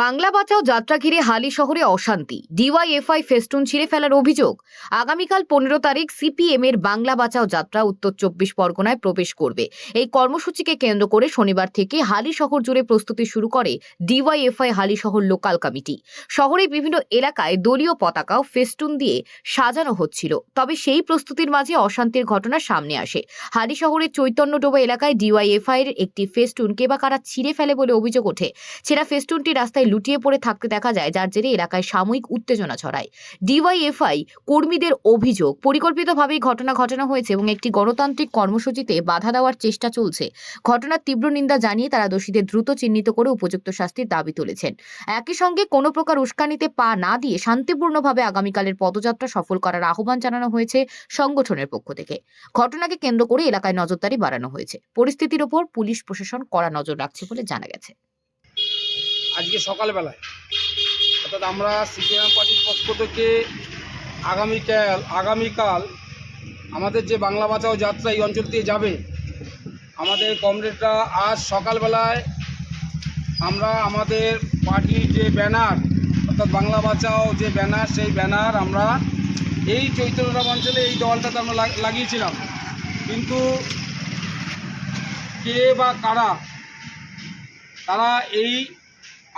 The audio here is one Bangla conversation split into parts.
বাংলা বাঁচাও যাত্রা ঘিরে হালি শহরে অশান্তি। ডিওয়াইএফআই ফেস্টুন ছিঁড়ে ফেলার অভিযোগ। আগামীকাল 15 তারিখ সিপিএম এর বাংলা বাঁচাও যাত্রা উত্তর 24 পরগনায় প্রবেশ করবে। এই কর্মসূচিকে কেন্দ্র করে শনিবার থেকে হালি শহর জুড়ে প্রস্তুতি শুরু করে ডিওয়াইএফআই হালি শহর লোকাল কমিটি। শহরের বিভিন্ন এলাকায় দলীয় পতাকা ও ফেস্টুন দিয়ে সাজানো হচ্ছিল। তবে সেই প্রস্তুতির মাঝে অশান্তির ঘটনা সামনে আসে। হালি শহরের চৈতন্যডোবা এলাকায় ডিওয়াইএফআই এর একটি ফেস্টুন কে বা কারা ছিঁড়ে ফেলে বলে অভিযোগ ওঠে। ছেঁড়া ফেস্টুনটি রাস্তায় লুটিয়ে পড়ে থাকতে দেখা যায়, যার জেরে এলাকায় সাময়িক উত্তেজনা ছড়ায়। ডিওয়াইএফআই কর্মীদের অভিযোগ, পরিকল্পিতভাবেই ঘটনা ঘটানো হয়েছে এবং একটি গণতান্ত্রিক কর্মসূচিতে বাধা দেওয়ার চেষ্টা চলছে। ঘটনার তীব্র নিন্দা জানিয়ে তারা দোষীদের দ্রুত চিহ্নিত করে উপযুক্ত শাস্তির দাবি তুলেছেন। একই সঙ্গে কোনো প্রকার উস্কানিতে পা না দিয়ে শান্তিপূর্ণভাবে আগামীকালের পদযাত্রা সফল করার আহ্বান জানানো হয়েছে সংগঠনের পক্ষ থেকে। ঘটনাকে কেন্দ্র করে এলাকায় নজরদারি বাড়ানো হয়েছে। পরিস্থিতির ওপর পুলিশ প্রশাসন কড়া নজর রাখছে বলে জানা গেছে। আজকে সকালবেলায় অর্থাৎ আমরা সিপিএম পার্টির পক্ষ থেকে আগামীকাল আমাদের যে বাংলা বাঁচাও যাত্রা এই অঞ্চল দিয়ে যাবে, আমাদের কমরেডরা আজ সকালবেলায় আমরা আমাদের পার্টির যে ব্যানার অর্থাৎ বাংলা বাঁচাও যে ব্যানার, সেই ব্যানার আমরা এই চৈতন্যডোবা অঞ্চলে এই দেওয়ালটাতে আমরা লাগিয়েছিলাম। কিন্তু কে বা কারা তারা এই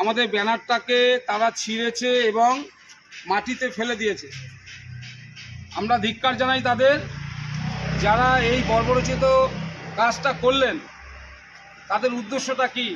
আমাদের ব্যানারটাকে তারা ছিঁড়েছে এবং মাটিতে ফেলে দিয়েছে। আমরা ধিক্কার জানাই তাদের, যারা এই বর্বরোচিত কাজটা করলেন। তাদের উদ্দেশ্যটা কি?